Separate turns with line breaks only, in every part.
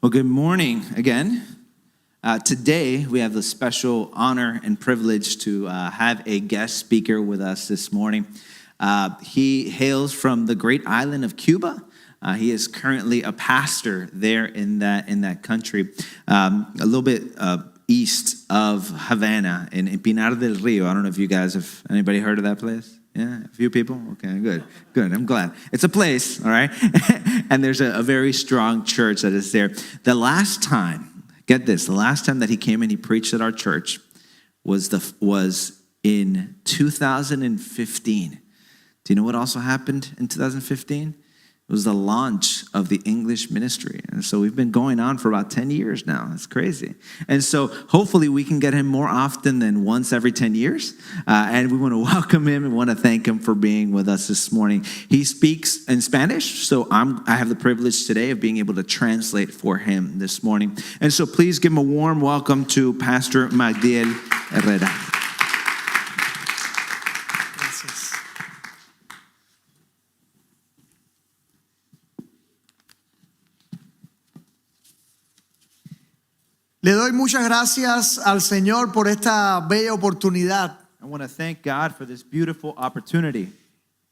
Well, good morning again. Today, we have the special honor and privilege to have a guest speaker with us this morning. He hails from the great island of Cuba. He is currently a pastor there in that country, a little bit east of Havana, in Pinar del Rio. I don't know if you guys have anybody heard of that place? Yeah, a few people? Okay, good. I'm glad. It's a place, all right? And there's a very strong church that is there. The last time that he came and he preached at our church was in 2015. Do you know what also happened in 2015? It was the launch of the English ministry. And so we've been going on for about 10 years now. That's crazy. And so hopefully we can get him more often than once every 10 years. And we want to welcome him and want to thank him for being with us this morning. He speaks in Spanish, so I have the privilege today of being able to translate for him this morning. And so please give him a warm welcome to Pastor Magdiel Herrera.
Le doy muchas gracias al Señor por esta bella oportunidad.
I want to thank God for this beautiful opportunity.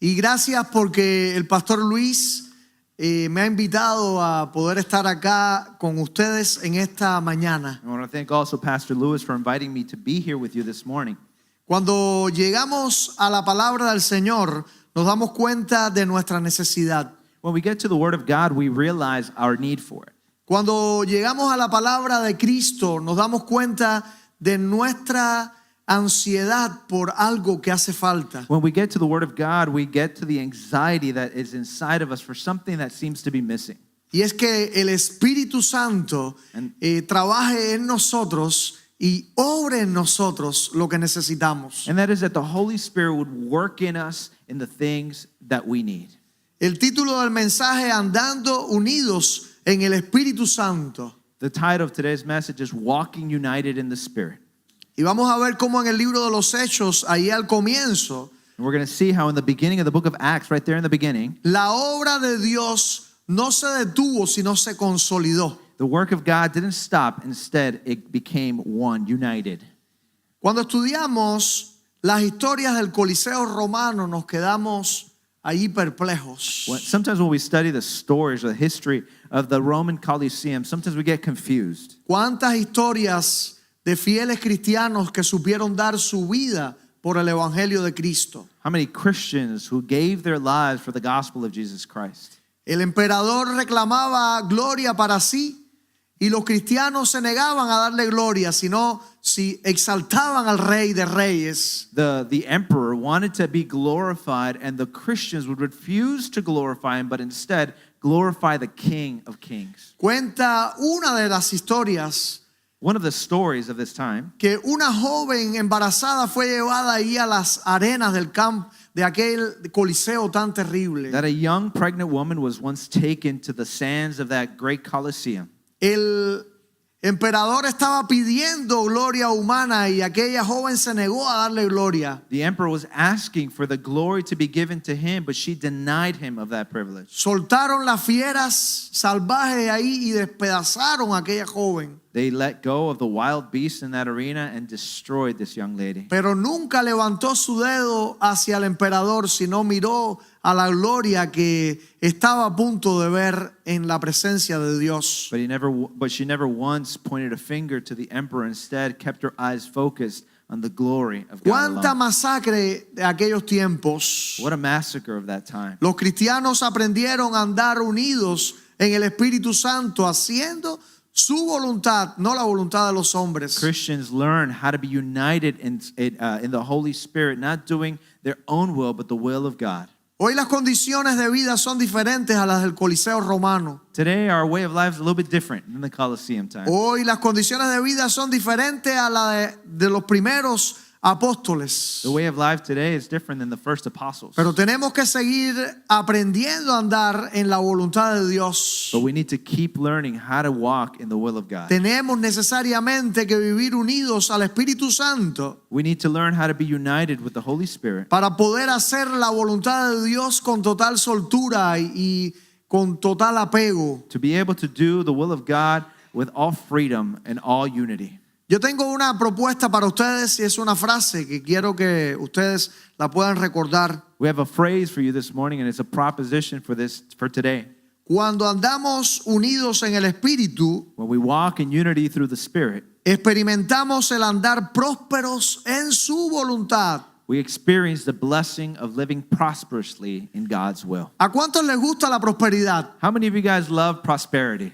Y gracias porque el pastor Luis me ha invitado a poder estar acá con ustedes en esta mañana.
I want to thank also Pastor Lewis for inviting me to be here with you this morning.
Cuando llegamos a la palabra del Señor, nos damos cuenta de nuestra necesidad.
When we get to the Word of God, we realize our need for it.
Cuando llegamos a la palabra de Cristo, nos damos cuenta de nuestra ansiedad por algo que hace falta.
When we get to the Word of God, we get to the anxiety that is inside of us for something that seems to be missing.
Y es que el Espíritu Santo trabaje en nosotros y obre en nosotros lo que necesitamos.
And that is that the Holy Spirit would work in us in the things that we need.
El título del mensaje, Andando Unidos en el Espíritu Santo.
The title of today's message is Walking United in the Spirit.
Y vamos a ver cómo en el libro de los Hechos, ahí al comienzo,
And we're going to see how in the beginning of the book of Acts, right there in the beginning,
la obra de Dios no se detuvo, sino se consolidó.
the work of God didn't stop. Instead, it became one, united.
Cuando estudiamos las historias del Coliseo Romano, nos quedamos ahí perplejos.
Sometimes when we study the stories or the history of the Roman Colosseum, sometimes we get confused.
¿Cuántas historias de fieles cristianos que supieron dar su vida por el Evangelio de Cristo?
How many Christians who gave their lives for the gospel of Jesus Christ?
El emperador reclamaba gloria para sí y los cristianos se negaban a darle gloria, sino si exaltaban al Rey de Reyes.
The emperor wanted to be glorified, and the Christians would refuse to glorify him, but instead glorify the King of Kings.
Cuenta una de las historias
One of the stories of this time,
que una joven embarazada fue llevada ahí a las arenas del campo de aquel coliseo tan terrible.
that a young pregnant woman was once taken to the sands of that great Colosseum.
El emperador estaba pidiendo gloria humana y aquella joven se negó a darle gloria.
The emperor was asking for the glory to be given to him, but she denied him of that privilege.
Soltaron las fieras salvajes ahí y despedazaron a aquella joven.
They let go of the wild beasts in that arena and destroyed this young lady.
Pero nunca levantó su dedo hacia el emperador, sino miró a la gloria que estaba a punto de ver en la presencia de Dios.
But she never once pointed a finger to the emperor. Instead, kept her eyes focused on the glory of God
Cuánta
alone.
masacre de aquellos tiempos.
What a massacre of that time.
Los cristianos aprendieron a andar unidos en el Espíritu Santo, haciendo su voluntad, no la voluntad de los hombres.
Christians learn how to be united in the Holy Spirit, not doing their own will, but the will of God.
Hoy las condiciones de vida son diferentes a las del Coliseo Romano.
Today, our way of life is a little bit different than the Colosseum time.
Hoy las condiciones de vida son diferentes a las de los primeros apóstoles.
The way of life today is different than the first apostles.
Pero tenemos que seguir aprendiendo a andar en la voluntad de Dios.
But we need to keep learning how to walk in the will of God.
Tenemos necesariamente que vivir unidos al Espíritu Santo
We need to learn how to be united with the Holy Spirit
para poder hacer la voluntad de Dios con total soltura y con total apego.
to be able to do the will of God with all freedom and all unity.
Yo tengo una propuesta para ustedes y es una frase que quiero que ustedes la puedan recordar.
We have a phrase for you this morning, and it's a proposition for today.
Cuando andamos unidos en el Espíritu,
When we walk in unity through the Spirit,
experimentamos el andar prósperos en su voluntad.
we experience the blessing of living prosperously in God's will.
¿A cuántos les gusta la prosperidad?
How many of you guys love prosperity?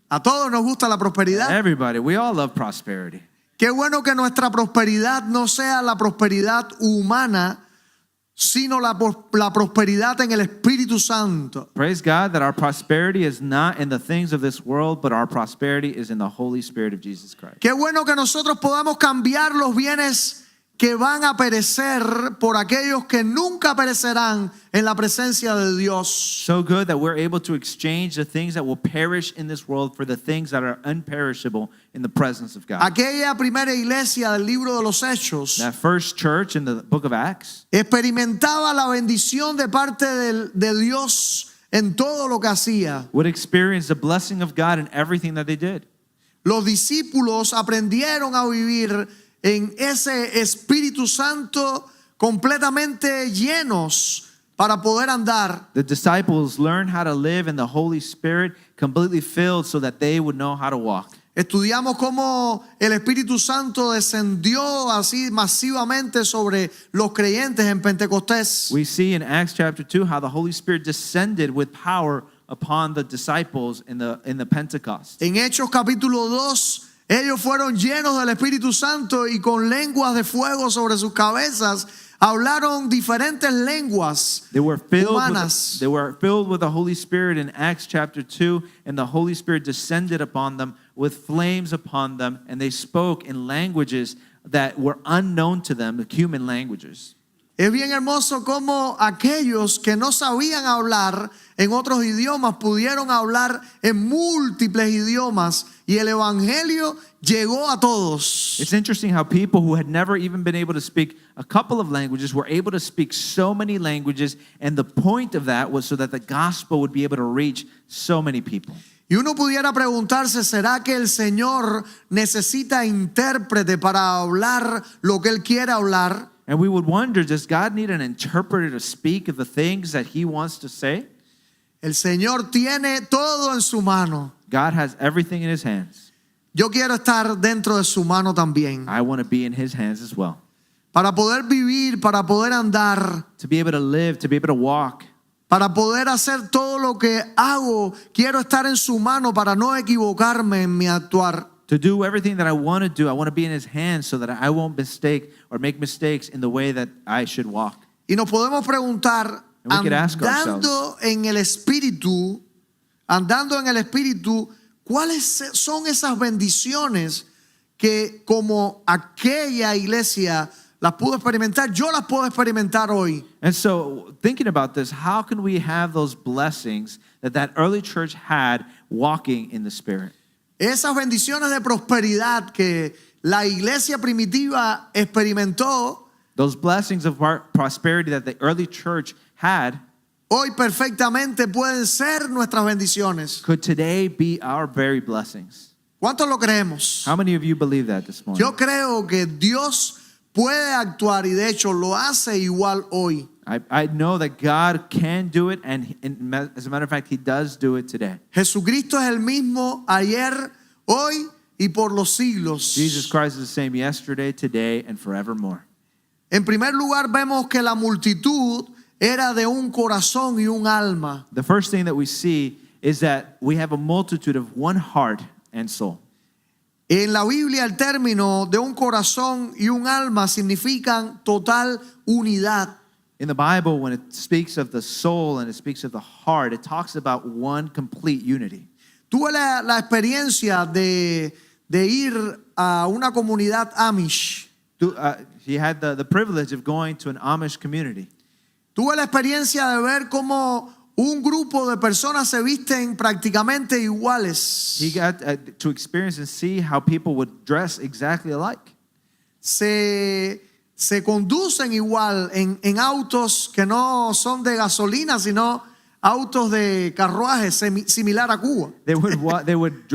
A todos nos gusta la prosperidad.
Everybody, we all love prosperity.
Qué bueno que nuestra prosperidad no sea la prosperidad humana, sino la prosperidad en el Espíritu Santo.
Praise God that our prosperity is not in the things of this world, but our prosperity is in the Holy Spirit of Jesus Christ.
Qué bueno que nosotros podamos cambiar los bienes que van a perecer por aquellos que nunca perecerán en la presencia de Dios.
So good that we're able to exchange the things that will perish in this world for the things that are unperishable in the presence of God.
Aquella primera iglesia del libro de los Hechos
That first church in the book of Acts
experimentaba la bendición de parte de Dios en todo lo que hacía.
would experience the blessing of God in everything that they did.
Los discípulos aprendieron a vivir en ese Espíritu Santo completamente llenos para poder andar.
The disciples learned how to live in the Holy Spirit completely filled so that they would know how to walk.
Estudiamos cómo el Espíritu Santo descendió así masivamente sobre los creyentes en Pentecostés.
We see in Acts chapter 2 how the Holy Spirit descended with power upon the disciples in the Pentecost.
En Hechos capítulo 2, ellos fueron llenos del Espíritu Santo y con lenguas de fuego sobre sus cabezas hablaron diferentes lenguas
They were filled
humanas.
with the Holy Spirit in Acts chapter 2, and the Holy Spirit descended upon them with flames upon them, and they spoke in languages that were unknown to them, the human languages.
Es bien hermoso cómo aquellos que no sabían hablar en otros idiomas pudieron hablar en múltiples idiomas y el evangelio llegó a todos.
It's interesting how people who had never even been able to speak a couple of languages were able to speak so many languages, and the point of that was so that the gospel would be able to reach so many people.
Y uno pudiera preguntarse, ¿será que el Señor necesita intérprete para hablar lo que Él quiere hablar?
And we would wonder, does God need an interpreter to speak of the things that he wants to say?
El Señor tiene todo en su mano.
God has everything in his hands.
Yo quiero estar dentro de su mano también.
I want to be in his hands as well.
Para poder vivir, para poder andar,
To be able to live, to be able to walk,
para poder hacer todo lo que hago, quiero estar en su mano para no equivocarme en mi actuar.
to do everything that I want to do. I want to be in his hands so that I won't mistake or make mistakes in the way that I should walk.
Y nos podemos preguntar,
And we could ask
andando en el Espíritu, ¿cuáles son esas bendiciones que como aquella iglesia las pudo experimentar? Yo las puedo experimentar hoy.
And so, thinking about this, how can we have those blessings that early church had walking in the Spirit?
Esas bendiciones de prosperidad que la iglesia primitiva experimentó,
Those blessings of prosperity that the early church had
hoy perfectamente pueden ser nuestras bendiciones.
could today be our very blessings.
¿Cuántos lo creemos?
How many of you believe that this morning?
Yo creo que Dios puede actuar y de hecho lo hace igual hoy.
I know that God can do it, and as a matter of fact, he does do it today.
Jesucristo es el mismo ayer, hoy y por los siglos.
Jesus Christ is the same yesterday, today, and forevermore.
En primer lugar vemos que la multitud era de un corazón y un alma.
The first thing that we see is that we have a multitude of one heart and soul.
En la Biblia el término de un corazón y un alma significan total unidad.
In the Bible, when it speaks of the soul and it speaks of the heart, it talks about one complete unity.
Tuve la experiencia de ir a una comunidad Amish.
He had the privilege of going to an Amish community.
Tuve la experiencia de ver cómo un grupo de personas se visten prácticamente iguales.
He got to experience and see how people would dress exactly alike.
Se conducen igual en autos que no son de gasolina, sino autos de carruaje similar a Cuba.
They would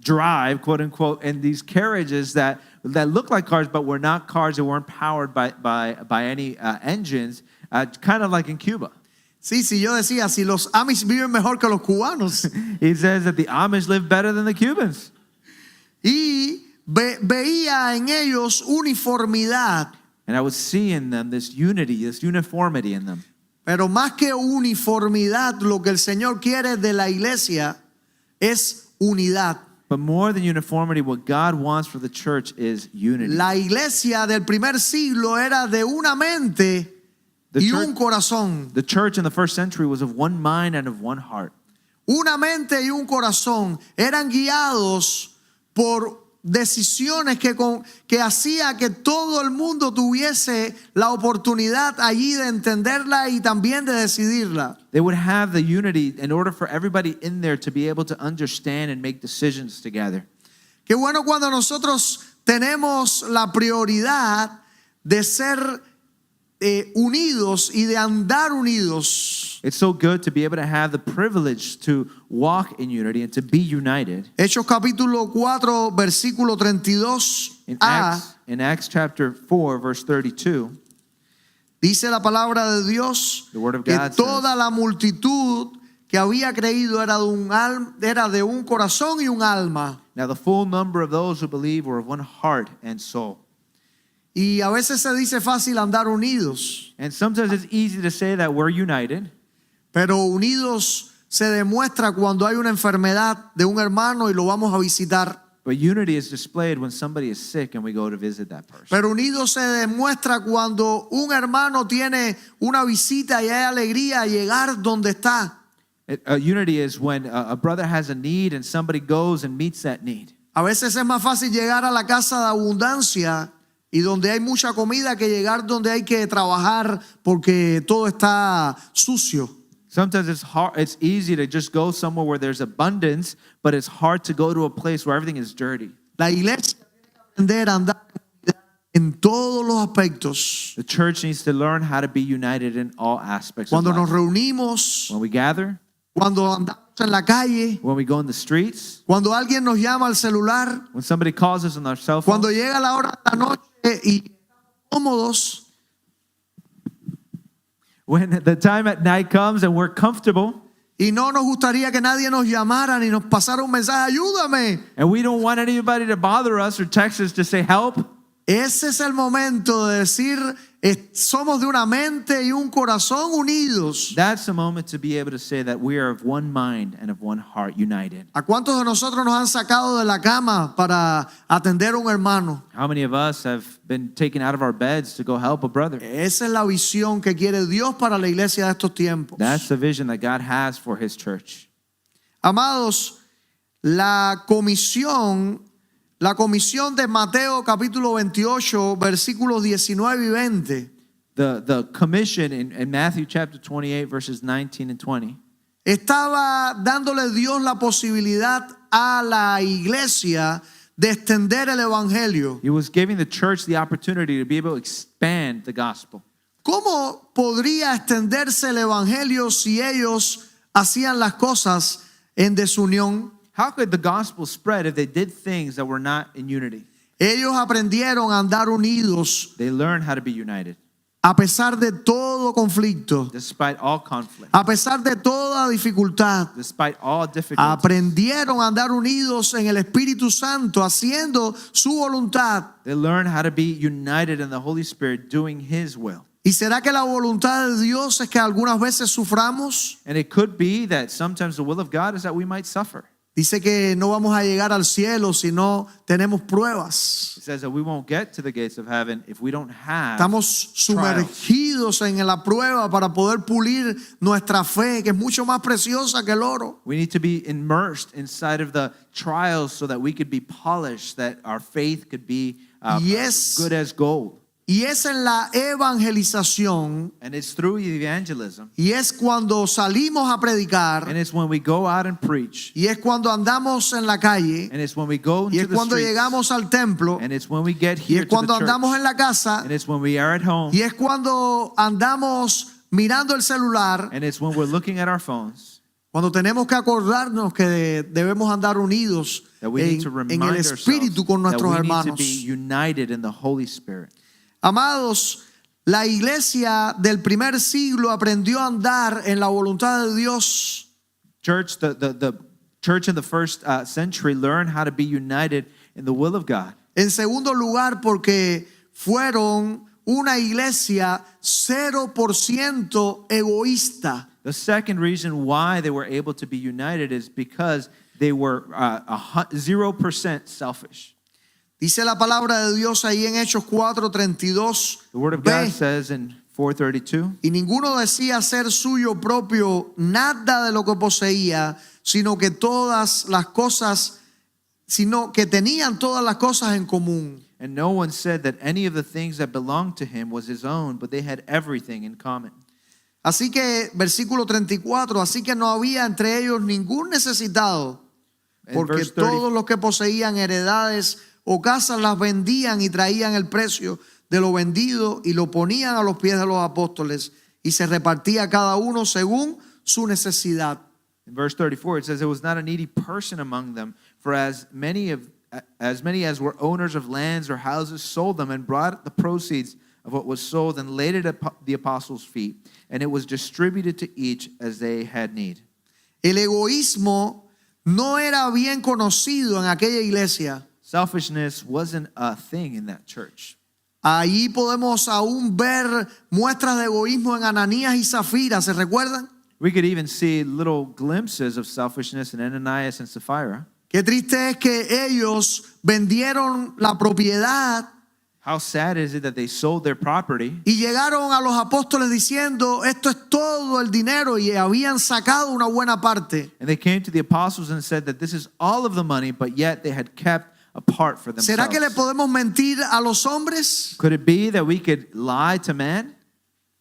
drive, quote unquote, in these carriages that looked like cars, but were not cars. They weren't powered by any engines, kind of like in Cuba.
Sí, sí, yo decía, si los Amish viven mejor que los cubanos.
He says that the Amish live better than the Cubans.
Y veía en ellos uniformidad.
And I would see in them this unity, this uniformity in them.
Pero más que uniformidad, lo que el Señor quiere de la iglesia es unidad.
But more than uniformity, what God wants for the church is unity.
La iglesia del primer siglo era de una mente y un corazón.
The church in the first century was of one mind and of one heart.
Una mente y un corazón eran guiados por decisiones que hacía que todo el mundo tuviese la oportunidad allí de entenderla y también de decidirla.
They would have the unity in order for everybody in there to be able to understand and make decisions together.
Qué bueno cuando nosotros tenemos la prioridad de ser unidos y de andar unidos.
It's so good to be able to have the privilege to walk in unity and to be united.
Hechos capítulo 4 versículo 32a.
In Acts chapter 4 verse 32,
dice la palabra de Dios
the word of
que
God
toda
says,
la multitud que había creído era de un corazón y un alma.
now the full number of those who believe were of one heart and soul.
Y a veces se dice fácil andar unidos,
And sometimes it's easy to say that we're united,
pero unidos se demuestra cuando hay una enfermedad de un hermano y lo vamos a visitar.
but unity is displayed when somebody is sick and we go to visit that person.
Pero unidos se demuestra cuando un hermano tiene una visita y hay alegría a llegar donde está.
Unity is when a brother has a need and somebody goes and meets that need.
A veces es más fácil llegar a la casa de abundancia y donde hay mucha comida que llegar donde hay que trabajar porque todo está sucio.
Sometimes it's easy to just go somewhere where there's abundance, but it's hard to go to a place where everything is dirty.
La iglesia tiene que aprender a andar en todos los aspectos.
The church needs to learn how to be united in all aspects of
Cuando nos
life.
reunimos,
When we gather,
cuando andamos en la calle,
when we go in the streets,
cuando alguien nos llama al celular,
when somebody calls us on our cell phone,
cuando llega la hora de la noche y estamos cómodos,
when the time at night comes and we're comfortable
y no nos gustaría que nadie nos llamara ni nos pasara un mensaje, ayúdame.
and we don't want anybody to bother us or text us to say help,
Ese es el momento de decir, somos de una mente y un corazón unidos.
that's the moment to be able to say that we are of one mind and of one heart, united.
¿A cuántos de nosotros nos han sacado de la cama para atender a un hermano?
How many of us have been taken out of our beds to go help a brother?
Esa es la visión que quiere Dios para la iglesia de estos tiempos.
That's the vision that God has for his church.
Amados, la comisión de Mateo capítulo 28 versículos 19 y 20
The commission in Matthew chapter 28 verses 19 and 20
estaba dándole Dios la posibilidad a la iglesia de extender el evangelio.
he was giving the church the opportunity to be able to expand the gospel.
¿Cómo podría extenderse el evangelio si ellos hacían las cosas en desunión?
How could the gospel spread if they did things that were not in unity?
Ellos aprendieron a andar unidos
They learned how to be united
a pesar de todo conflicto,
despite all conflict,
a pesar de toda dificultad.
despite all difficulties.
Aprendieron a andar unidos en el Espíritu Santo, haciendo su voluntad.
They learned how to be united in the Holy Spirit doing his will.
¿Y será que la voluntad de Dios es que algunas veces suframos?
And it could be that sometimes the will of God is that we might suffer.
Dice que no vamos a llegar al cielo si no tenemos pruebas.
It says that we won't get to the gates of heaven if we don't have
Estamos sumergidos en la prueba para poder pulir nuestra fe, que es mucho más preciosa que el oro.
We need to be immersed inside of the trials so that we could be polished, that our faith could be
Yes.
good as gold.
Y es en la evangelización,
And it's through evangelism.
y es cuando salimos a predicar,
And it's when we go out and preach.
y es cuando andamos en la calle,
And it's when we go
y
into
es
the
cuando
streets.
llegamos al templo,
And it's when we get
y
here
es
to the
cuando
church.
andamos en la casa,
And it's when we are at home.
y es cuando andamos mirando el celular,
And it's when we're looking at our phones
cuando tenemos que acordarnos que debemos andar unidos
that we need to
en
remind
el
ourselves
Espíritu con
that
nuestros
we need to
hermanos.
be united in the Holy Spirit.
Amados, la iglesia del primer siglo aprendió a andar en la voluntad de Dios.
Church, the church in the first century learned how to be united in the will of God.
En segundo lugar, porque fueron una iglesia 0% egoísta.
The second reason why they were able to be united is because they were 0% selfish.
Dice la palabra de Dios ahí en Hechos 4:32.
The Word of God
Ve,
says in 4:32,
y ninguno decía ser suyo propio nada de lo que poseía, sino que tenían todas las cosas en común.
and no one said that any of the things that belonged to him was his own, but they had everything in common.
Así que, versículo 34, así que no había entre ellos ningún necesitado,
In
porque
verse 30,
todos los que poseían heredades o casas las vendían y traían el precio de lo vendido y lo ponían a los pies de los apóstoles y se repartía cada uno según su necesidad.
In verse 34, it says, there was not a needy person among them, for as many as were owners of lands or houses sold them and brought the proceeds of what was sold and laid it at the apostles' feet, and it was distributed to each as they had need.
El egoísmo no era bien conocido en aquella iglesia.
Selfishness wasn't a thing in that church.
Allí podemos aún ver muestras de egoísmo en Ananías y Zafira, ¿se recuerdan?
We could even see little glimpses of selfishness in Ananias and Sapphira.
Qué triste es que ellos vendieron la propiedad
How sad is it that they sold their property
y llegaron a los apóstoles diciendo, esto es todo el dinero, y habían sacado una buena parte.
and they came to the apostles and said that this is all of the money, but yet they had kept a part for themselves.
¿Será que le podemos mentir a los hombres?
Could it be that we could lie to man?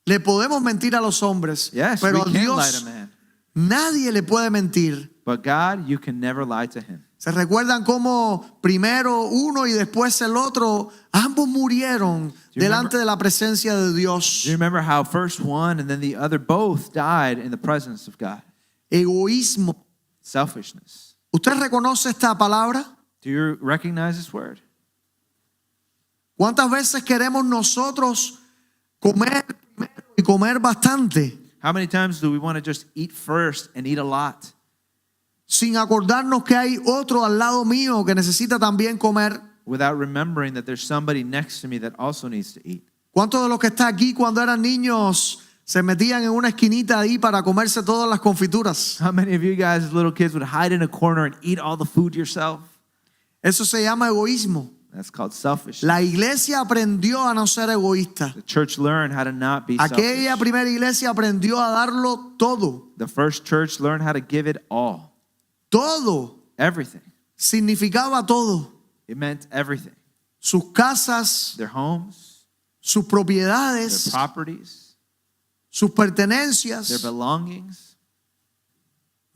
Le podemos mentir a los hombres,
Yes,
pero
we
a
can lie
Dios
to man.
nadie le puede mentir.
But God, you can never lie to him.
¿Se recuerdan cómo primero uno y después el otro, ambos murieron
you
delante
remember-
de la presencia de Dios?
Do you remember how first one and then the other both died in the presence of God?
Egoísmo.
Selfishness.
¿Usted reconoce esta palabra?
Do you recognize this word?
¿Cuántas veces queremos nosotros comer primero y comer bastante
How many times do we want to just eat first and eat a lot
sin acordarnos que hay otro al lado mío que necesita también comer?
without remembering that there's somebody next to me that also needs to eat?
¿Cuántos de los que están aquí cuando eran niños se metían en una esquinita ahí para comerse todas las confituras?
How many of you guys as little kids would hide in a corner and eat all the food yourself?
Eso se llama egoísmo.
That's called selfishness.
La iglesia aprendió a no ser egoísta.
The church learned how to not be
Aquella
selfish.
primera iglesia aprendió a darlo todo.
The first church learned how to give it all.
Todo
Everything.
significaba todo.
It meant everything.
Sus casas,
Their homes,
sus
their
propiedades,
properties,
sus
their
pertenencias.
belongings.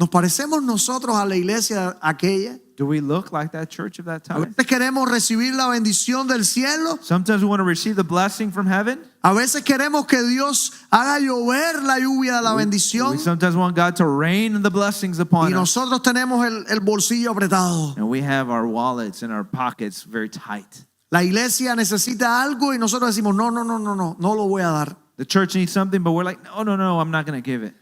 ¿Nos parecemos nosotros a la iglesia aquella?
Do we look like that church of that
A
time?
veces queremos recibir la bendición del cielo.
Sometimes we want to receive the blessing from heaven.
A veces queremos que Dios haga llover la lluvia de la
We
bendición.
sometimes want God to rain the blessings
Y
upon us.
nosotros tenemos el bolsillo apretado.
And we have our wallets and our pockets very tight.
La iglesia necesita algo y nosotros decimos, no lo voy a dar.
The church needs something, but we're like, no, I'm not going to give it.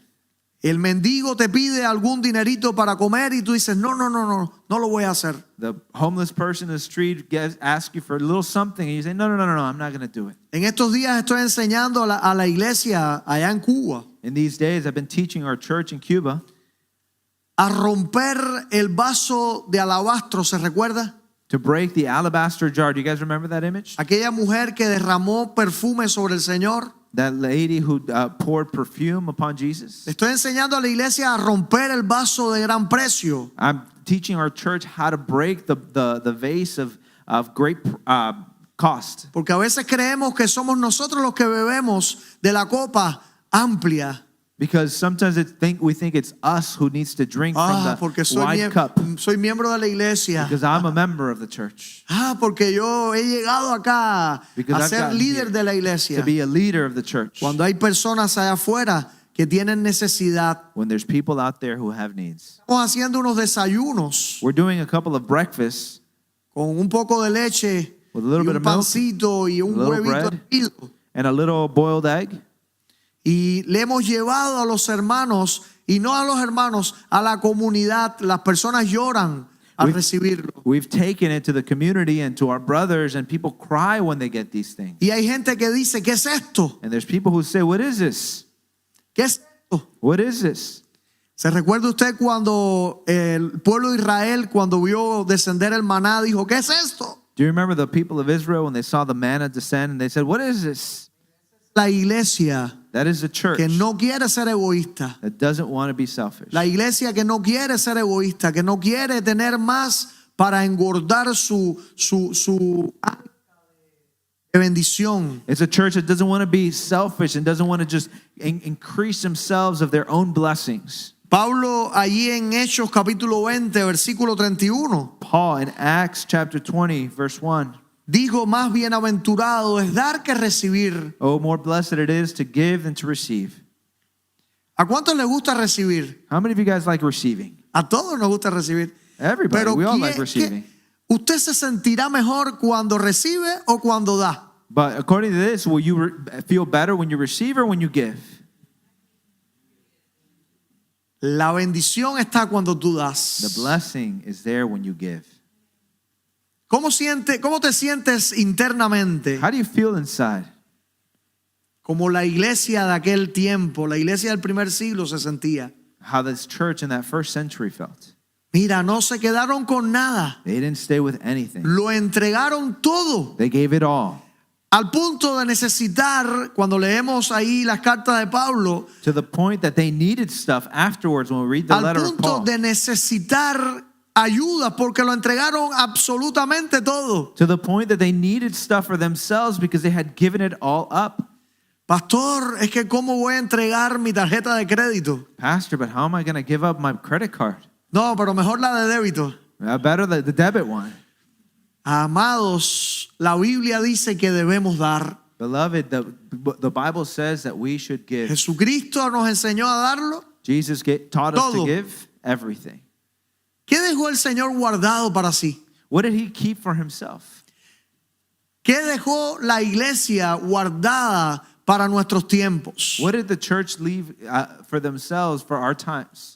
El mendigo te pide algún dinerito para comer y tú dices, no lo voy a hacer.
The homeless person in the street asks you for a little something, and you say, no, I'm not going to do it.
En estos días estoy enseñando a la iglesia allá en Cuba
In these days, I've been teaching our church in Cuba
a romper el vaso de alabastro, ¿se recuerda?
to break the alabaster jar. Do you guys remember that image?
Aquella mujer que derramó perfume sobre el Señor.
That lady who poured perfume upon Jesus?
Estoy enseñando a la iglesia a romper el vaso de gran precio.
I'm teaching our church how to break the vase of great cost.
Porque a veces creemos que somos nosotros los que bebemos de la copa amplia.
Because sometimes we think it's us who needs to drink from
Porque
the wide cup.
soy miembro de la iglesia.
Because I'm a member of the church.
Porque yo he llegado acá
Because
a
I've
ser
gotten
líder
here
de la iglesia.
To be a leader of the church.
Cuando hay personas allá afuera que tienen necesidad.
When there's people out there who have needs.
Estamos haciendo unos desayunos
We're doing a couple of breakfasts
con un poco de leche
with a little
y
bit
un
of milk,
pancito y un
a little
huevito
bread.
hervido.
and a little boiled egg.
Y le hemos llevado a los hermanos, y no a los hermanos, a la comunidad. Las personas lloran al recibirlo.
We've taken it to the community and to our brothers, and people cry when they get these things.
Y hay gente que dice, ¿qué es esto?
And there's people who say, what is this?
¿Qué es esto?
What is this?
¿Se recuerda usted cuando el pueblo de Israel, cuando vio descender el maná, dijo, ¿qué es esto?
Do you remember the people of Israel when they saw the manna descend and they said, what is this?
La iglesia
That is the church
que no quiere ser egoísta.
that doesn't want to be selfish.
La iglesia que no quiere ser egoísta, que no quiere tener más para engordar su de bendición.
It's a church that doesn't want to be selfish and doesn't want to just increase themselves of their own blessings.
Pablo allí en Hechos capítulo 20, versículo 31,
Paul in Acts chapter 20, verse 1.
dijo, más bienaventurado es dar que recibir.
Oh, more blessed it is to give than to receive.
¿A cuántos les gusta recibir?
How many of you guys like receiving?
A todos nos gusta recibir.
Everybody.
Pero
We all
¿quién-
like receiving.
¿usted se sentirá mejor cuando recibe o cuando da?
But according to this, will you feel better when you receive or when you give?
La bendición está cuando tú das.
The blessing is there when you give.
¿Cómo te sientes internamente?
How do you feel inside?
Como la iglesia de aquel tiempo, la iglesia del primer siglo se sentía.
How this church in that first century felt.
Mira, no se quedaron con nada.
They didn't stay with anything.
Lo entregaron todo.
They gave it all.
Al punto de necesitar, cuando leemos ahí las cartas de Pablo,
To the point that they needed stuff afterwards when we read the
al
letter of
punto
Paul.
de necesitar ayuda porque lo entregaron absolutamente todo.
To the point that they needed stuff for themselves because they had given it all up.
Pastor, es que ¿cómo voy a entregar mi tarjeta de crédito?
Pastor, but how am I going to give up my credit card?
No, pero mejor la de débito.
Better the debit one.
Amados, la Biblia dice que debemos dar.
Beloved, the Bible says that we should give.
Jesucristo nos enseñó a darlo.
Jesus taught us
Todo.
to give everything.
¿Qué dejó el Señor guardado para sí?
What did he keep for himself?
¿Qué dejó la iglesia guardada para nuestros tiempos?
What did the church leave for themselves for our times?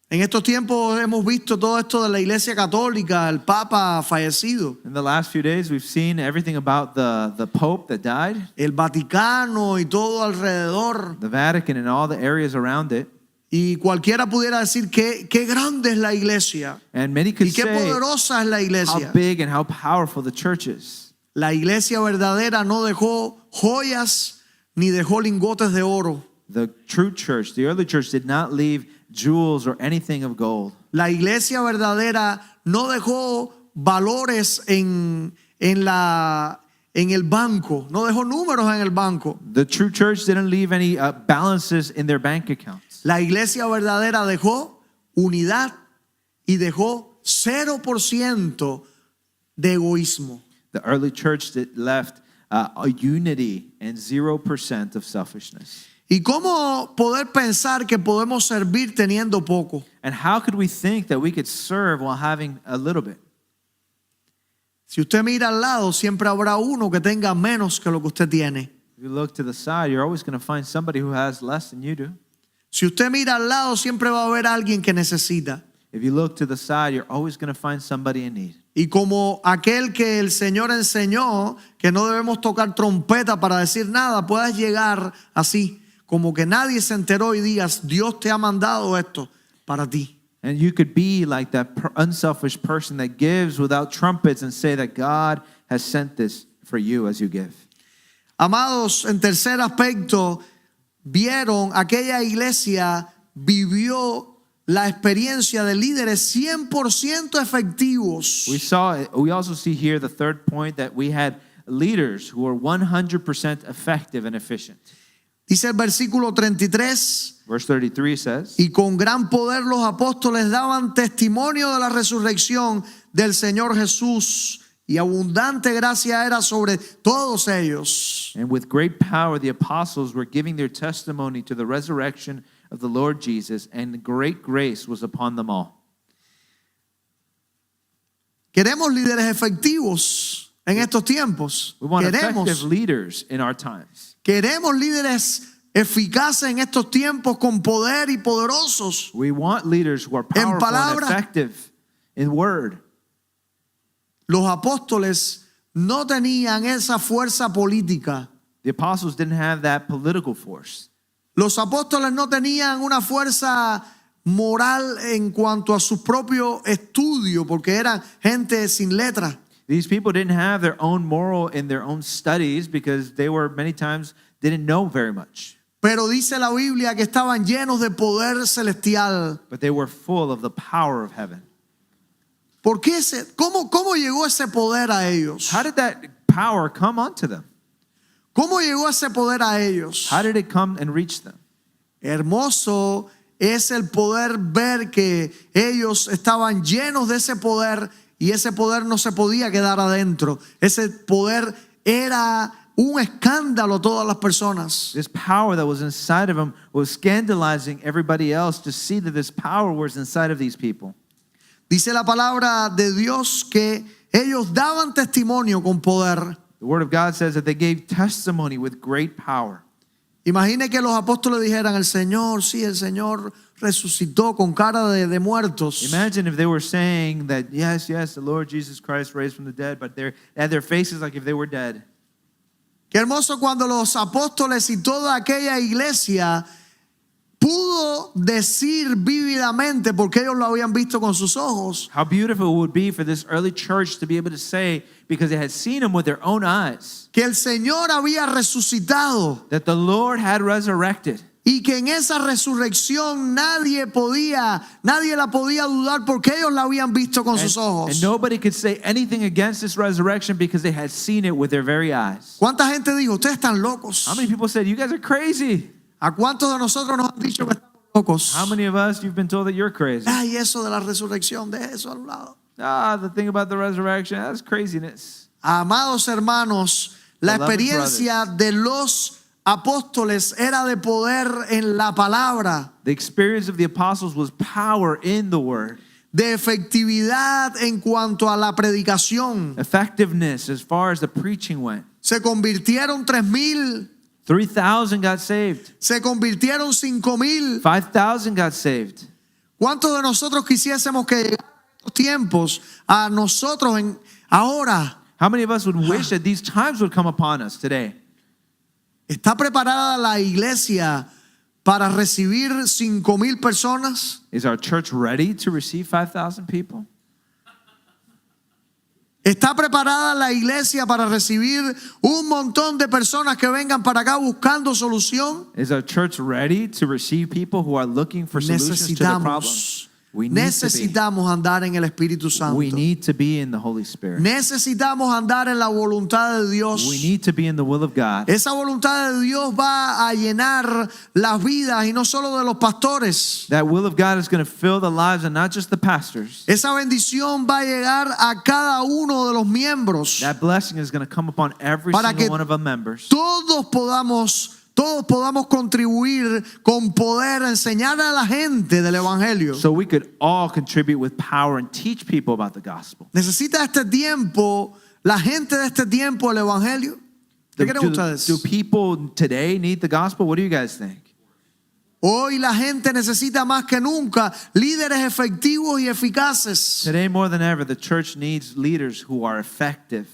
En estos tiempos hemos visto todo esto de la iglesia católica, el Papa fallecido,
In the last few days, we've seen everything about the Pope that died,
el Vaticano y todo alrededor.
the Vatican and all the areas around it.
Y cualquiera pudiera decir qué grande es la iglesia
And many could
y qué
say
poderosa es la
how
iglesia.
big and how powerful the church is.
La iglesia verdadera no dejó joyas ni dejó lingotes de oro.
The true church, the early church, did not leave jewels or anything of gold.
La iglesia verdadera no dejó valores en el banco, no dejó números en el banco.
The true church didn't leave any balances in their bank accounts.
La iglesia verdadera dejó unidad y dejó 0% de egoísmo.
The early church left a unity and 0% of selfishness.
¿Y cómo poder pensar que podemos servir teniendo poco?
And how could we think that we could serve while having a little bit?
Si usted mira al lado, siempre habrá uno que tenga menos que lo que usted tiene.
If you look to the side, you're always going to find somebody who has less than you do.
Si usted mira al lado, siempre va a haber alguien que necesita.
If you look to the side, you're always going to find somebody in need.
Y como aquel que el Señor enseñó que no debemos tocar trompeta para decir nada, puedas llegar así, como que nadie se enteró y digas, Dios te ha mandado esto para ti.
And you could be like that unselfish person that gives without trumpets and say that God has sent this for you as you give.
Amados, en tercer aspecto, vieron aquella iglesia vivió la experiencia de líderes 100% efectivos.
We also see here the third point that we had leaders who were 100% effective and efficient.
Dice el versículo 33,
Verse 33 says,
Y con gran poder los apóstoles daban testimonio de la resurrección del Señor Jesús. Y abundante gracia era sobre todos ellos.
and with great power the apostles were giving their testimony to the resurrection of the Lord Jesus, and great grace was upon them all.
Queremos líderes efectivos en estos tiempos.
We want
Queremos
effective leaders in our times.
líderes eficaces en estos tiempos con poder y poderosos.
We want leaders who are powerful and
palabra.
effective in word.
Los apóstoles no tenían esa fuerza política.
The apostles didn't have that political force.
Los apóstoles no tenían una fuerza moral en cuanto a su propio estudio, porque eran gente sin letra.
These people didn't have their own moral in their own studies because they were many times didn't know very much.
Pero dice la Biblia que estaban llenos de poder celestial.
But they were full of the power of heaven.
¿Por qué cómo llegó ese poder a ellos?
How did that power come onto them?
¿Cómo llegó ese poder a ellos?
How did it come and reach them?
Hermoso es el poder ver que ellos estaban llenos de ese poder y ese poder no se podía quedar adentro. Ese poder era un escándalo a todas las personas.
This power that was inside of them was scandalizing everybody else to see that this power was inside of these people.
Dice la palabra de Dios que ellos daban testimonio con poder.
The word of God says that they gave testimony with great power.
Imagine que los apóstoles dijeran, el Señor resucitó con cara de muertos.
Imagine if they were saying that, yes, the Lord Jesus Christ raised from the dead, but they had their faces like if they were dead.
Qué hermoso cuando los apóstoles y toda aquella iglesia pudo decir vívidamente, porque ellos lo habían visto con sus ojos,
How beautiful it would be for this early church to be able to say, because they had seen him with their own eyes,
que el Señor había resucitado
that the Lord had resurrected.
y que en esa resurrección nadie la podía dudar porque ellos la habían visto con sus
And
ojos.
nobody could say anything against this resurrection because they had seen it with their very eyes.
¿Cuánta gente dijo, ustedes están locos?
How many people said, you guys are crazy?
¿A cuántos de nosotros nos han dicho que estamos locos?
How many of us, you've been told that you're crazy?
Ay, eso de la resurrección, de eso a un lado.
The thing about the resurrection, that's craziness.
Amados hermanos, la
Beloved
experiencia de los apóstoles era de poder en la palabra,
The experience of the apostles was power in the word,
de efectividad en cuanto a la predicación.
effectiveness as far as the preaching went.
Se convirtieron 3,000,
3,000 got saved.
se convirtieron 5,000.
5,000 got saved.
¿Cuántos de nosotros quisiésemos que llegaran estos tiempos a nosotros ahora?
How many of us would wish that these times would come upon us today?
¿Está preparada la iglesia para recibir 5,000 personas?
Is our church ready to receive 5,000 people?
¿Está preparada la iglesia para recibir un montón de personas que vengan para acá buscando solución?
Is our church ready to receive people who are looking for solutions to their problems? We need to be.
Necesitamos andar en el Espíritu Santo.
We need to be in the Holy Spirit.
Necesitamos andar en la voluntad de Dios.
We need to be in the will of God.
Esa voluntad de Dios va a llenar las vidas y no solo de los pastores.
That will of God is going to fill the lives of not just the pastors.
Esa bendición va a llegar a cada uno de los miembros.
That blessing is going to come upon every
Para
single
que
one of our members.
Todos podamos contribuir con poder a enseñar a la gente del Evangelio.
So we could all contribute with power and teach people about the gospel.
Necesita este tiempo, la gente de este tiempo, el Evangelio. ¿Qué creen ustedes?
Do people today need the gospel? What do you guys think?
Hoy la gente necesita más que nunca líderes efectivos y eficaces.
Today more than ever, the church needs leaders who are effective.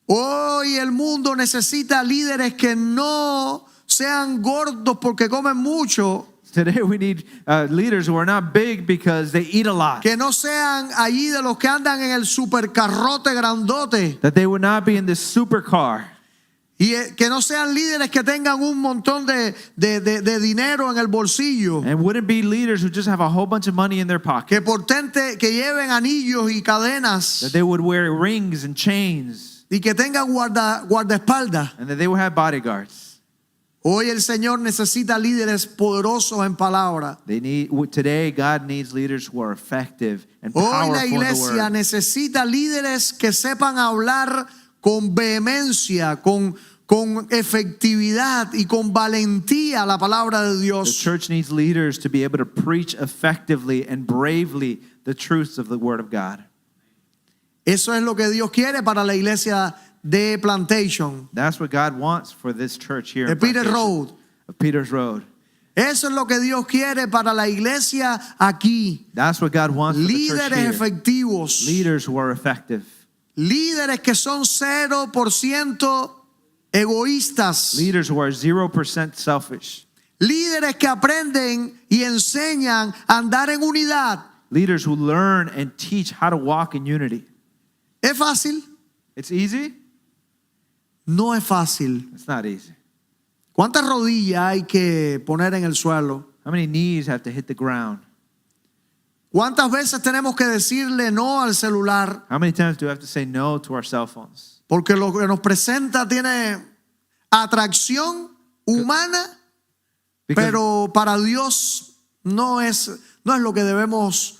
Hoy el mundo necesita líderes que no sean gordos porque comen mucho,
Today we need leaders who are not big because they eat a lot.
que no sean allí de los que andan en el supercarrote grandote,
That they would not be in this supercar.
y que no sean líderes que tengan un montón de dinero en el bolsillo,
And wouldn't be leaders who just have a whole bunch of money in their pocket.
que lleven anillos y cadenas
That they would wear rings and chains.
y que tengan guardaespaldas.
And that they would have bodyguards.
Hoy el Señor necesita líderes poderosos en palabra.
Today, God needs leaders who are effective and
Hoy
powerful
la
in the
iglesia
word.
necesita líderes que sepan hablar con vehemencia, con efectividad y con valentía la palabra de
The
Dios.
church needs leaders to be able to preach effectively and bravely the truths of the word of God.
Eso es lo que Dios quiere para la iglesia de Plantation,
That's what God wants for this church here
de
in
Peter
Plantation,
Road.
of Peter's Road.
Eso es lo que Dios quiere para la iglesia aquí.
That's what God wants for the church
Líderes
here.
efectivos.
Leaders who are effective.
Líderes que son 0% egoístas.
Leaders who are 0% selfish.
Líderes que aprenden y enseñan a andar en unidad.
Leaders who learn and teach how to walk in unity.
¿Es fácil?
It's easy?
No es fácil.
It's not easy.
¿Cuántas rodillas hay que poner en el suelo?
How many knees have to hit the ground?
¿Cuántas veces tenemos que decirle no al celular?
How many times do we have to say no to our cell phones?
Porque lo que nos presenta tiene atracción humana,
Because,
pero para Dios no es lo que debemos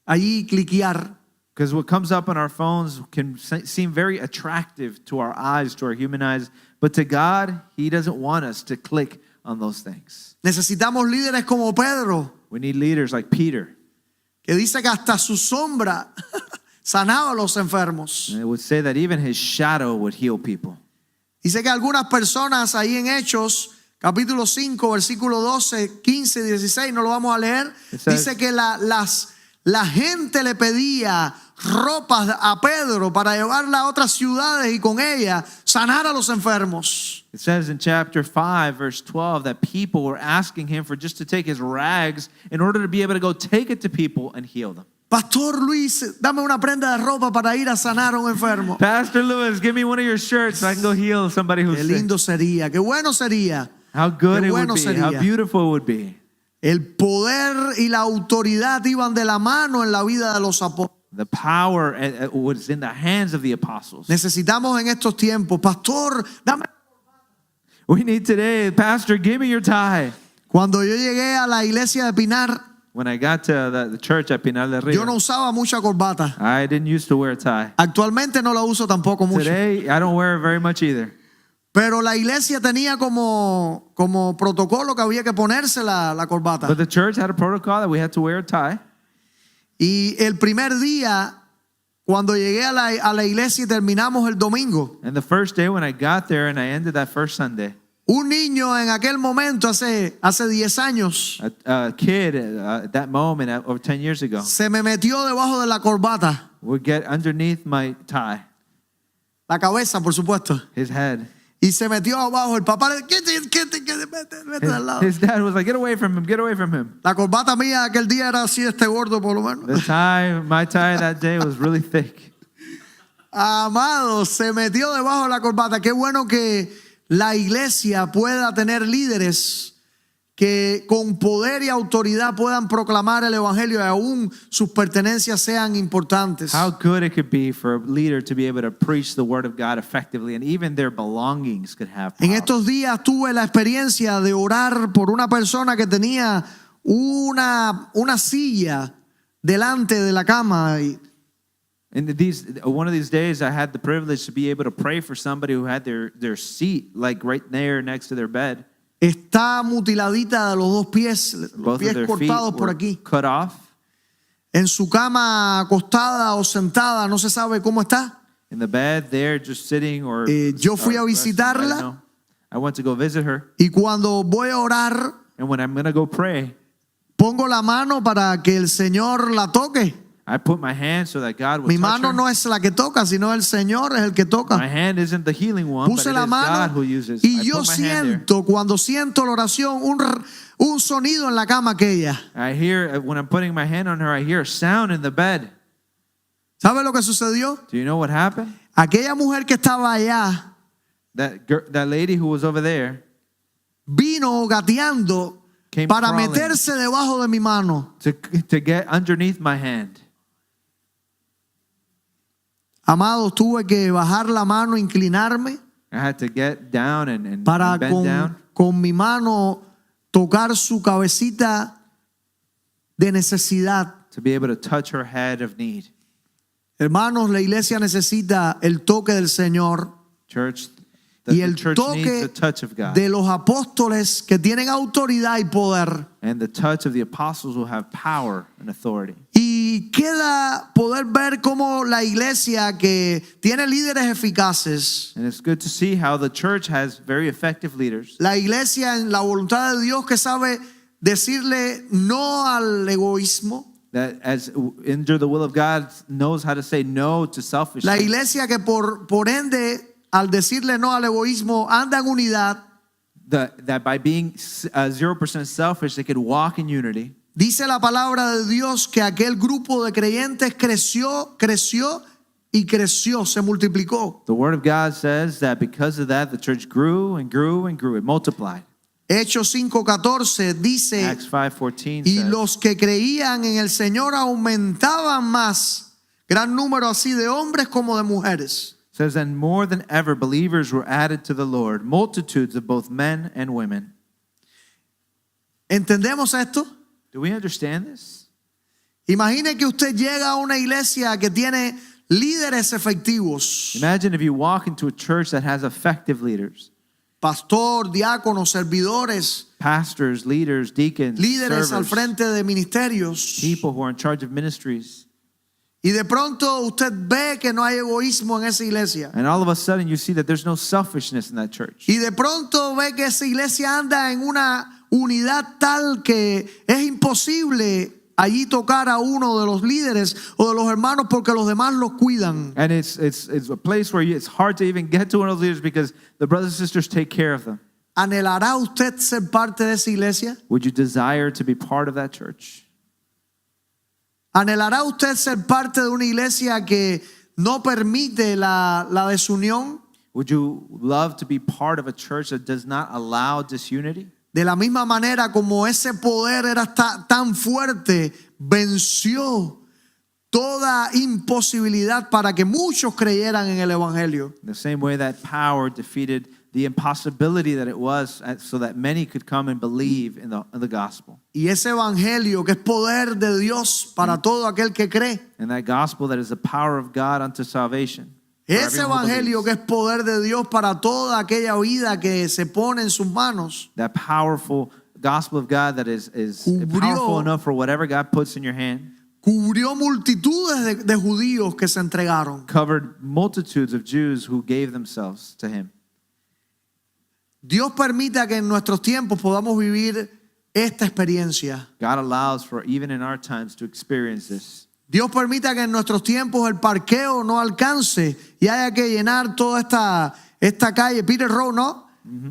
allí cliquear.
because what comes up on our phones can seem very attractive to our eyes, to our human eyes, but to God, He doesn't want us to click on those things.
Necesitamos líderes como Pedro,
We need leaders like Peter.
que dice que hasta su sombra sanaba a los enfermos.
And it would say that even his shadow would heal people.
Dice que algunas personas ahí en Hechos, capítulo 5, versículo 12, 15 y 16, no lo vamos a leer.
It says-
Dice que la gente le pedía ropas a Pedro para llevarla a otras ciudades y con ella sanar a los enfermos.
It says in chapter 5, verse 12, that people were asking him for just to take his rags in order to be able to go take it to people and heal them.
Pastor Luis, dame una prenda de ropa para ir a sanar a un enfermo.
Pastor Lewis, give me one of your shirts so I can go heal somebody who's
Qué
sick.
lindo sería, qué bueno sería.
How good
Qué
it
bueno
would be, how
sería.
beautiful it would be.
El poder y la autoridad iban de la mano en la vida de los apóstoles.
The power was in the hands of the apostles.
Necesitamos en estos tiempos, pastor, dame.
We need today, Pastor, give me your tie.
Cuando yo llegué a la iglesia de Pinar,
When I got to the church at Pinal del
yo
Rio,
no usaba mucha corbata.
I didn't used to wear a tie.
Actualmente no la uso tampoco mucho.
Today, I don't wear it very much either.
Pero la iglesia tenía como protocolo que había que ponerse la corbata.
But the church had a protocol that we had to wear a tie.
Y el primer día, cuando llegué a la iglesia y terminamos el domingo,
And the first day when I got there and I ended that first Sunday,
un niño en aquel momento, hace 10 años,
a kid at that moment, over 10 years ago,
se me metió debajo de la corbata,
would get underneath my tie,
la cabeza, por supuesto,
his head.
y se metió abajo. El papá le vete al lado.
His dad was like, get away from him, get away from him.
La corbata mía aquel día era así, gordo por lo menos.
The tie, my tie that day was really thick.
Amado, se metió debajo de la corbata. Qué bueno que la iglesia pueda tener líderes que con poder y autoridad puedan proclamar el evangelio y aún sus pertenencias sean importantes.
How good it could be for a leader to be able to preach the word of God effectively, and even their belongings could have
En
power.
estos días tuve la experiencia de orar por una persona que tenía una silla delante de la cama.
And one of these days, I had the privilege to be able to pray for somebody who had their seat like right there next to their bed.
Está mutiladita de los dos pies, los
Both of
pies
their feet
cortados por
were
aquí.
cut off.
En su cama acostada o sentada, no se sabe cómo está.
In the bed, there, just sitting or.
Yo fui a
or resting, I
visitarla.
don't know. I went to go visit her,
Y cuando voy a orar,
and when I'm gonna go pray,
pongo la mano para que el Señor la toque.
I put my hand so that God would
Mi
touch
mano
her.
no es la que toca, sino el Señor es el que
My
toca.
hand isn't the healing one, but
Puse
it
la
is God
mano
who uses.
y
I
yo
put my hand there.
siento, cuando siento la oración, un sonido en la cama aquella.
I hear, when I'm putting my hand on her, I hear a sound in the bed.
¿Sabe lo que sucedió?
Do you know what happened?
Aquella mujer que estaba allá
That lady who was over there
vino gateando
came
para
crawling
meterse debajo de mi mano.
to get underneath my hand.
Amados, tuve que bajar la mano, inclinarme.
I had to get down and
para
bend down
con mi mano tocar su cabecita de necesidad.
to be able to touch her head of need.
Hermanos, la iglesia necesita el toque del Señor
Church,
y
the
el
church needs
toque
the touch of God
de los apóstoles que tienen autoridad y poder.
and the touch of the apostles who have power and authority.
Y queda poder ver cómo la iglesia que tiene líderes eficaces,
And it's good to see how the church has very effective leaders.
la iglesia en la voluntad de Dios que sabe decirle no al egoísmo,
That as under the will of God knows how to say no to
la
selfishness.
iglesia que por ende al decirle no al egoísmo anda en unidad.
That by being 0% selfish, they could walk in unity.
Dice la palabra de Dios que aquel grupo de creyentes creció y creció, se multiplicó.
The word of God says that because of that, the church grew and grew and grew. It multiplied.
Hechos 5:14 dice,
Acts 5:14
y
says,
los que creían en el Señor aumentaban más, gran número así de hombres como de mujeres.
says, and more than ever, believers were added to the Lord, multitudes of both men and women.
¿Entendemos esto?
Do we understand this?
Imagine que usted llega a una iglesia que tiene líderes efectivos,
Imagine if you walk into a church that has effective leaders,
pastor, diáconos, servidores,
pastors, leaders, deacons,
líderes al
servers,
frente de ministerios.
people who are in charge of ministries.
Y de pronto usted ve que no hay egoísmo en esa iglesia.
And all of a sudden you see that there's no selfishness in that church.
Y de pronto ve que esa iglesia anda en una unidad tal que es imposible allí tocar a uno de los líderes o de los hermanos porque los demás los cuidan.
And it's a place where it's hard to even get to one of those leaders because the brothers and sisters take care of them.
¿Anhelará usted ser parte de esa iglesia?
Would you desire to be part of that church?
¿Anhelará usted ser parte de una iglesia que no permite la desunión?
Would you love to be part of a church that does not allow disunity?
De la misma manera como ese poder era tan fuerte, venció toda imposibilidad para que muchos creyeran en el evangelio.
In the same way that power defeated the impossibility that it was so that many could come and believe in the gospel.
Y ese evangelio que es poder de Dios para todo aquel que cree.
And that gospel that is the power of God unto salvation. for
Ese
everyone who
evangelio
believes.
que es poder de Dios para toda aquella vida que se pone en sus manos.
That powerful gospel of God that is
Cubrió-
powerful enough for whatever God puts in your hand.
Cubrió multitudes de judíos que se entregaron.
Covered multitudes of Jews who gave themselves to him.
Dios permita que en nuestros tiempos podamos vivir esta experiencia.
God allows for even in our times to experience this.
Dios permita que en nuestros tiempos el parqueo no alcance y haya que llenar toda esta calle, Peter Road, ¿no?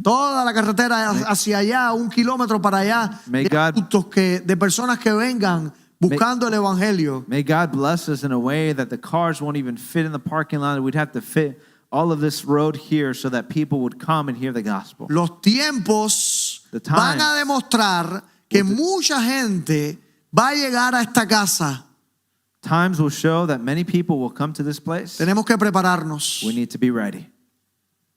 Toda la carretera hacia allá, 1 kilómetro para allá,
May
de
God-
autos de personas que vengan buscando el evangelio.
May God bless us in a way that the cars won't even fit in the parking lot. We'd have to fit all of this road here so that people would come and hear the gospel.
Los tiempos
The times
van a demostrar que
will-
mucha gente va a llegar a esta casa.
Times will show that many people will come to this place.
Tenemos que prepararnos.
We need to be ready.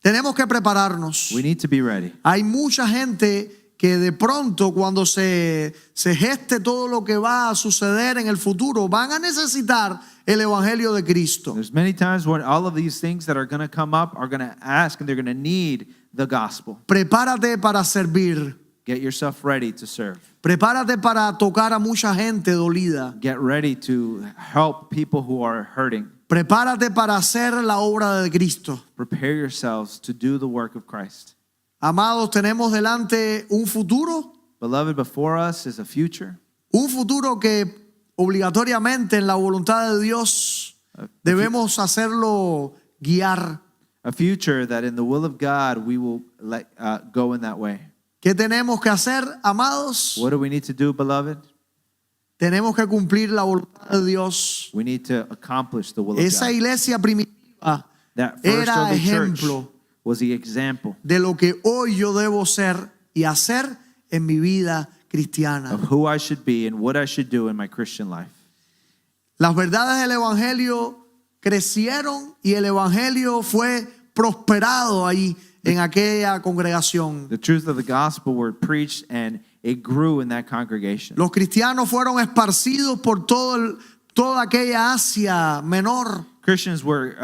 Tenemos que prepararnos.
We need to be ready.
Hay mucha gente que de pronto cuando se geste todo lo que va a suceder en el futuro, van a necesitar el evangelio de Cristo.
There's many times when all of these things that are going to come up are going to ask and they're going to need the gospel.
Prepárate para servir.
Get yourself ready to serve.
Prepárate para tocar a mucha gente dolida.
Get ready to help people who are hurting.
Prepárate para hacer la obra de Cristo.
Prepare yourselves to do the work of Christ.
Amados, tenemos delante un futuro.
Beloved, before us is a future.
Un futuro que obligatoriamente en la voluntad de Dios debemos hacerlo guiar.
A future that in the will of God we will let go in that way.
¿Qué tenemos que hacer, amados?
What do we need to do, beloved?
Tenemos que cumplir la voluntad de Dios.
We need to accomplish the will of
Esa
God.
iglesia primitiva
That first
era
early church
ejemplo
was the example
de lo que hoy yo debo ser y hacer en mi vida cristiana.
of who I should be and what I should do in my Christian life.
Las verdades del evangelio crecieron y el evangelio fue prosperado ahí en aquella congregación.
The truth of the gospel were preached and it grew in that congregation.
Los cristianos fueron esparcidos por toda aquella Asia Menor.
Christians were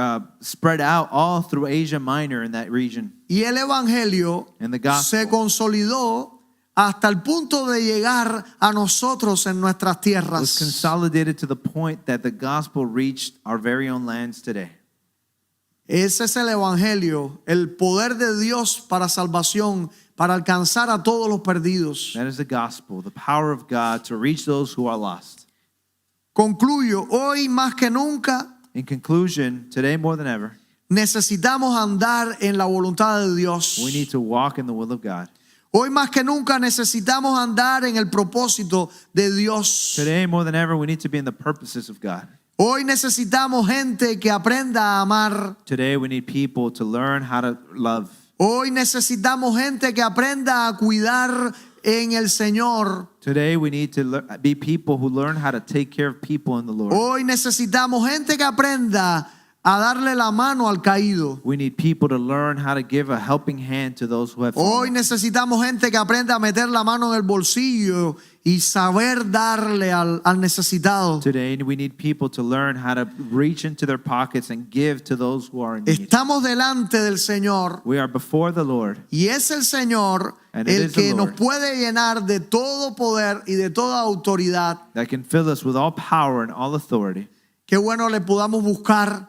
spread out all through Asia Minor in that region.
Y el evangelio
And the gospel
se consolidó hasta el punto de llegar a nosotros en nuestras
was
tierras.
consolidated to the point that the gospel reached our very own lands today.
Ese es el evangelio, el poder de Dios para salvación, para alcanzar a todos los perdidos.
That is the gospel, the power of God to reach those who are lost.
Concluyo, hoy más que nunca
In conclusion, today more than ever,
necesitamos andar en la voluntad de Dios.
we need to walk in the will of God.
Hoy más que nunca necesitamos andar en el propósito de Dios.
Today more than ever, we need to be in the purposes of God.
Hoy necesitamos gente que aprenda a amar.
Today we need people to learn how to love.
Hoy necesitamos gente que aprenda a cuidar en el Señor.
Today we need to be people who learn how to take care of people in the Lord.
Hoy necesitamos gente que aprenda a darle la mano al caído.
We need people to learn how to give a helping hand to those who have
Hoy
fallen.
necesitamos gente que aprenda a meter la mano en el bolsillo y saber darle al necesitado.
Today we need people to learn how to reach into their pockets and give to those who are in need.
Estamos delante del Señor
We are before the Lord,
y es el Señor
And it
el
is the
que nos
Lord.
puede llenar de todo poder y de toda autoridad.
that can fill us with all power and all authority.
Qué bueno le podamos buscar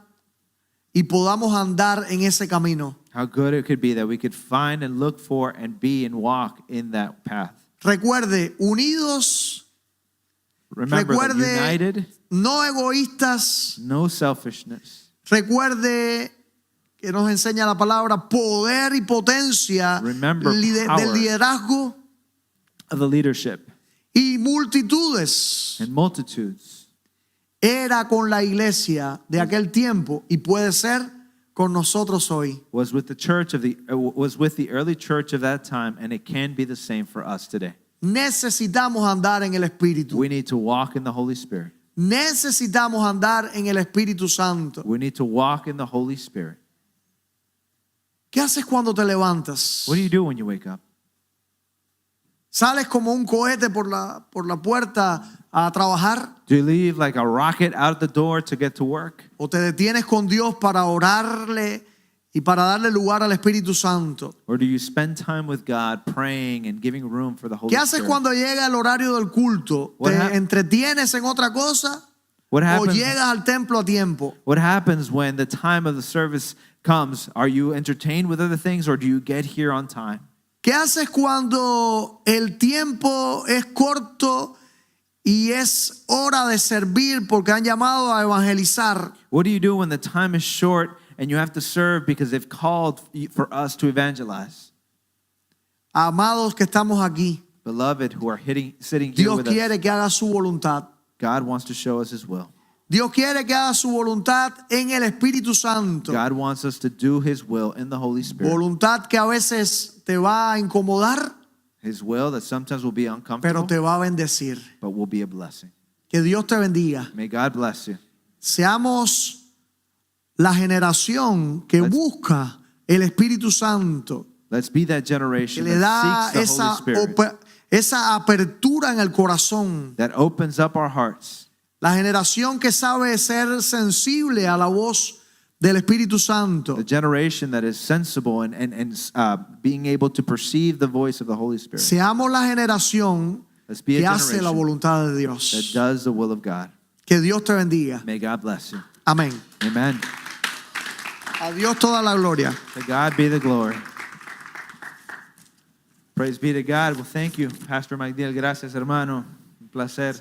y podamos andar en ese camino.
How good it could be that we could find and look for and be and walk in that path.
Recuerde, unidos,
Remember that
recuerde,
united,
no egoístas.
no selfishness.
Recuerde que nos enseña la palabra poder y potencia
Remember
del
power.
liderazgo
Of the leadership
y multitudes.
and multitudes.
Era con la iglesia de aquel tiempo y puede ser con nosotros hoy.
Was with the early church of that time, and it can be the same for us today.
Necesitamos andar en el Espíritu.
We need to walk in the Holy Spirit.
Necesitamos andar en el Espíritu Santo.
We need to walk in the Holy Spirit.
¿Qué haces cuando te levantas?
What do you do when you wake up?
¿Sales como un cohete por la puerta a trabajar?
Do you leave like a rocket out the door to get to work?
¿O te detienes con Dios para orarle y para darle lugar al Espíritu Santo?
Or do you spend time with God praying and giving room for the Holy
¿Qué haces
Spirit?
cuando llega el horario del culto?
What
¿Te
hap-
entretienes en otra cosa?
What
¿O
happens,
llegas al templo a tiempo?
what happens when the time of the service comes? Are you entertained with other things, or do you get here on time?
¿Qué haces cuando el tiempo es corto y es hora de servir porque han llamado a evangelizar?
What do you do when the time is short and you have to serve because they've called for us to evangelize?
Amados que estamos aquí,
Beloved who are sitting here
Dios
with us,
quiere que haga su voluntad.
God wants to show us His will.
Dios quiere que haga su voluntad en el Espíritu Santo.
God wants us to do His will in the Holy Spirit.
Voluntad que a veces te va a incomodar,
His will that sometimes will be
pero
uncomfortable,
te va a bendecir.
but will be a blessing.
Que Dios te bendiga.
May God bless you.
Seamos la generación que
Let's-
busca el Espíritu Santo,
Let's be that
que
generation
le da
that seeks the Holy Spirit,
esa apertura en el corazón.
that opens up our hearts.
La generación que sabe ser sensible a la voz del Espíritu Santo.
The generation that is sensible and being able to perceive the voice of the Holy Spirit.
Seamos la generación
Let's be
que
a
hace la
generation
voluntad de
that
Dios.
does the will of God.
Que Dios te bendiga.
May God bless you.
Amén.
Amen.
A Dios toda la gloria.
To God be the glory. Praise be to God. Well, thank you, Pastor Magdiel. Gracias, hermano. Un placer.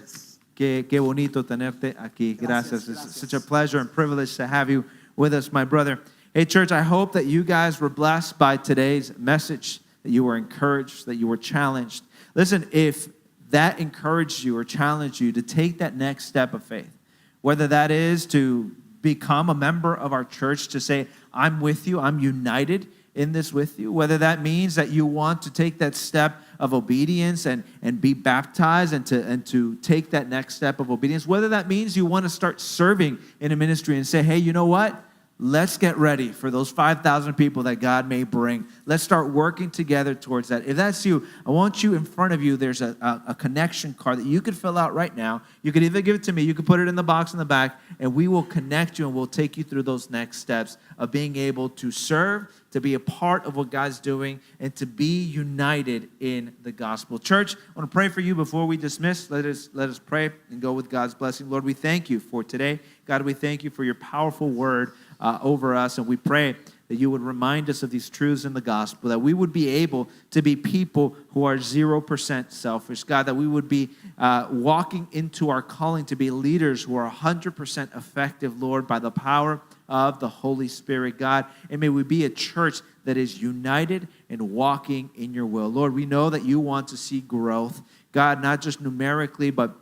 Qué bonito tenerte aquí. Gracias. It's such a pleasure and privilege to have you with us, my brother. Hey, church, I hope that you guys were blessed by today's message, that you were encouraged, that you were challenged. Listen, if that encouraged you or challenged you to take that next step of faith, whether that is to become a member of our church, to say, I'm with you, I'm united in this with you, whether that means that you want to take that step of obedience and be baptized and to take that next step of obedience, whether that means you want to start serving in a ministry and say, hey, you know what? let's get ready for those 5,000 people that God may bring. Let's start working together towards that. If that's you, I want you in front of you, there's a connection card that you could fill out right now. You could either give it to me, you could put it in the box in the back, and we will connect you and we'll take you through those next steps of being able to serve, to be a part of what God's doing, and to be united in the gospel. Church, I want to pray for you before we dismiss. Let us pray and go with God's blessing. Lord, we thank you for today. God, we thank you for your powerful word over us, and we pray that you would remind us of these truths in the gospel, that we would be able to be people who are 0% selfish. God, that we would be walking into our calling to be leaders who are 100% effective, Lord, by the power of the Holy Spirit, God. And may we be a church that is united and walking in your will. Lord, we know that you want to see growth, God, not just numerically, but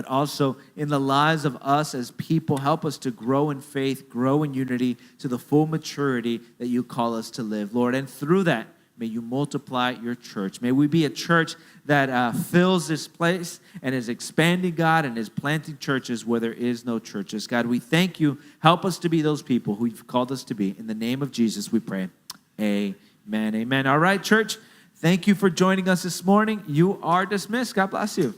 also in the lives of us as people. Help us to grow in faith, grow in unity to the full maturity that you call us to live, Lord. And through that, may you multiply your church. May we be a church that fills this place and is expanding, God, and is planting churches where there is no churches. God, we thank you. Help us to be those people who you've called us to be. In the name of Jesus, we pray. Amen. Amen. All right, church. Thank you for joining us this morning. You are dismissed. God bless you.